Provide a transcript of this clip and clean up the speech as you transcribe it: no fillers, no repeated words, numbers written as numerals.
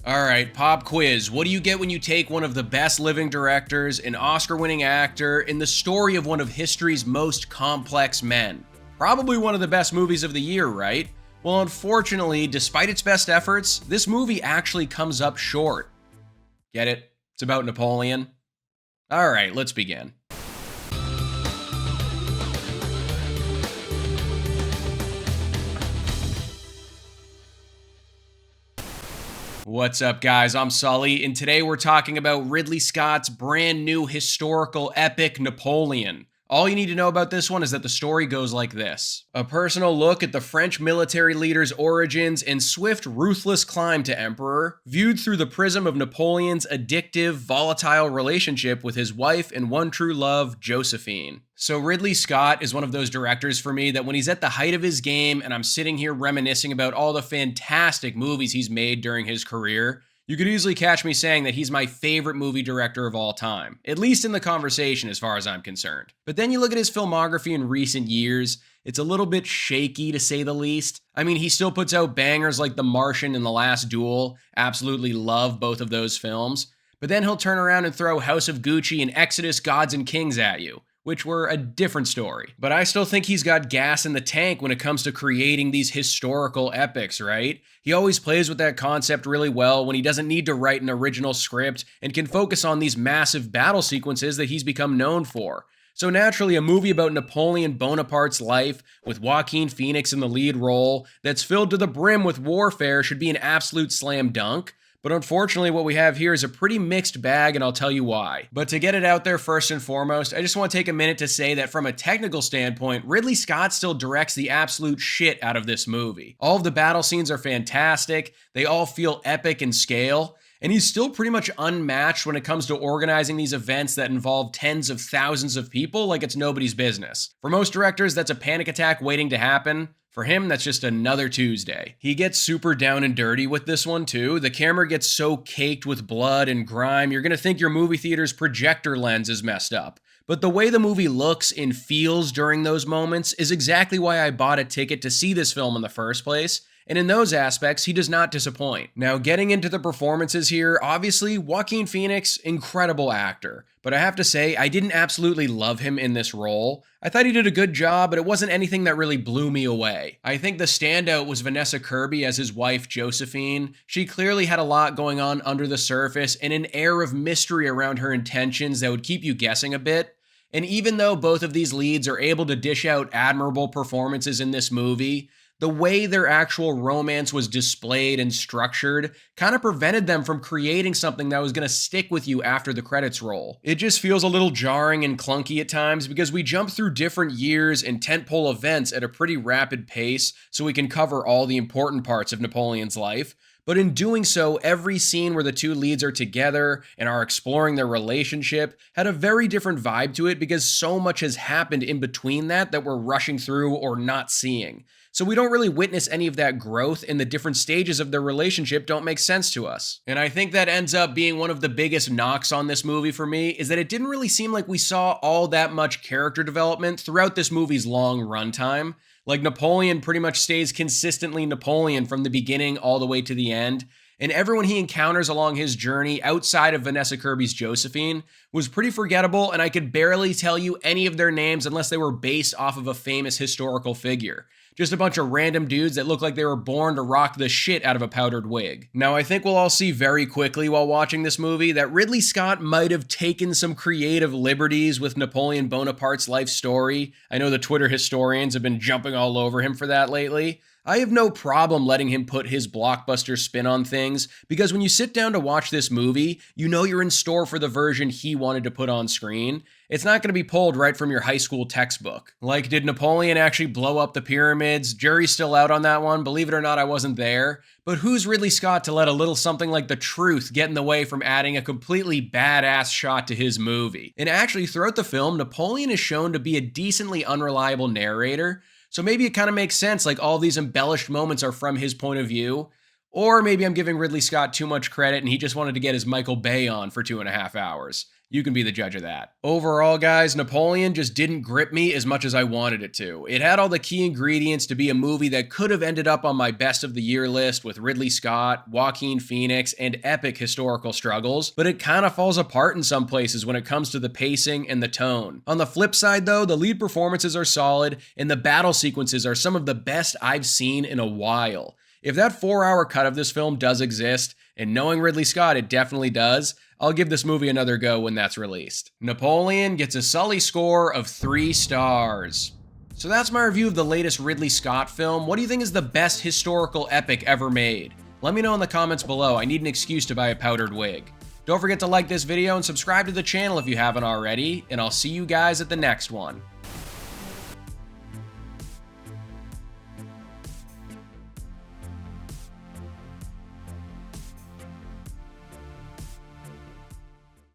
Alright, pop quiz. What do you get when you take one of the best living directors, an Oscar-winning actor, in the story of one of history's most complex men? Probably one of the best movies of the year, right? Well, unfortunately, despite its best efforts, this movie actually comes up short. Get it? It's about Napoleon. Alright, let's begin. What's up, guys? I'm Sully, and today we're talking about Ridley Scott's brand new historical epic, Napoleon. All you need to know about this one is that the story goes like this. A personal look at the French military leader's origins and swift, ruthless climb to emperor, viewed through the prism of Napoleon's addictive, volatile relationship with his wife and one true love, Josephine. So Ridley Scott is one of those directors for me that when he's at the height of his game and I'm sitting here reminiscing about all the fantastic movies he's made during his career, you could easily catch me saying that he's my favorite movie director of all time, at least in the conversation as far as I'm concerned. But then you look at his filmography in recent years, it's a little bit shaky to say the least. I mean, he still puts out bangers like The Martian and The Last Duel, absolutely love both of those films, but then he'll turn around and throw House of Gucci and Exodus, Gods and Kings at you, which were a different story. But I still think he's got gas in the tank when it comes to creating these historical epics, right? He always plays with that concept really well when he doesn't need to write an original script and can focus on these massive battle sequences that he's become known for. So naturally, a movie about Napoleon Bonaparte's life, with Joaquin Phoenix in the lead role, that's filled to the brim with warfare should be an absolute slam dunk. But unfortunately, what we have here is a pretty mixed bag, and I'll tell you why. But to get it out there first and foremost, I just want to take a minute to say that from a technical standpoint, Ridley Scott still directs the absolute shit out of this movie. All of the battle scenes are fantastic, they all feel epic in scale, and he's still pretty much unmatched when it comes to organizing these events that involve tens of thousands of people like it's nobody's business. For most directors, that's a panic attack waiting to happen. For him, that's just another Tuesday. He gets super down and dirty with this one too. The camera gets so caked with blood and grime, you're gonna think your movie theater's projector lens is messed up. But the way the movie looks and feels during those moments is exactly why I bought a ticket to see this film in the first place. And in those aspects, he does not disappoint. Now, getting into the performances here, obviously, Joaquin Phoenix, incredible actor. But I have to say, I didn't absolutely love him in this role. I thought he did a good job, but it wasn't anything that really blew me away. I think the standout was Vanessa Kirby as his wife, Josephine. She clearly had a lot going on under the surface and an air of mystery around her intentions that would keep you guessing a bit. And even though both of these leads are able to dish out admirable performances in this movie, the way their actual romance was displayed and structured kind of prevented them from creating something that was going to stick with you after the credits roll. It just feels a little jarring and clunky at times because we jump through different years and tentpole events at a pretty rapid pace so we can cover all the important parts of Napoleon's life. But in doing so, every scene where the two leads are together and are exploring their relationship had a very different vibe to it because so much has happened in between that we're rushing through or not seeing. So we don't really witness any of that growth, and the different stages of their relationship don't make sense to us. And I think that ends up being one of the biggest knocks on this movie for me, is that it didn't really seem like we saw all that much character development throughout this movie's long runtime. Like, Napoleon pretty much stays consistently Napoleon from the beginning all the way to the end, and everyone he encounters along his journey outside of Vanessa Kirby's Josephine was pretty forgettable, and I could barely tell you any of their names unless they were based off of a famous historical figure. Just a bunch of random dudes that look like they were born to rock the shit out of a powdered wig. Now, I think we'll all see very quickly while watching this movie that Ridley Scott might have taken some creative liberties with Napoleon Bonaparte's life story. I know the Twitter historians have been jumping all over him for that lately. I have no problem letting him put his blockbuster spin on things, because when you sit down to watch this movie, you know you're in store for the version he wanted to put on screen. It's not going to be pulled right from your high school textbook. Like, did Napoleon actually blow up the pyramids? Jury's still out on that one. Believe it or not, I wasn't there. But who's Ridley Scott to let a little something like the truth get in the way from adding a completely badass shot to his movie? And actually, throughout the film, Napoleon is shown to be a decently unreliable narrator. So maybe it kind of makes sense, like all these embellished moments are from his point of view. Or maybe I'm giving Ridley Scott too much credit and he just wanted to get his Michael Bay on for 2.5 hours. You can be the judge of that. Overall, guys, Napoleon just didn't grip me as much as I wanted it to. It had all the key ingredients to be a movie that could have ended up on my best of the year list with Ridley Scott, Joaquin Phoenix, and epic historical struggles, but it kind of falls apart in some places when it comes to the pacing and the tone. On the flip side though, the lead performances are solid, and the battle sequences are some of the best I've seen in a while. If that 4-hour cut of this film does exist, and knowing Ridley Scott it definitely does, I'll give this movie another go when that's released. Napoleon gets a Sully score of 3 stars. So that's my review of the latest Ridley Scott film. What do you think is the best historical epic ever made? Let me know in the comments below. I need an excuse to buy a powdered wig. Don't forget to like this video and subscribe to the channel if you haven't already, and I'll see you guys at the next one.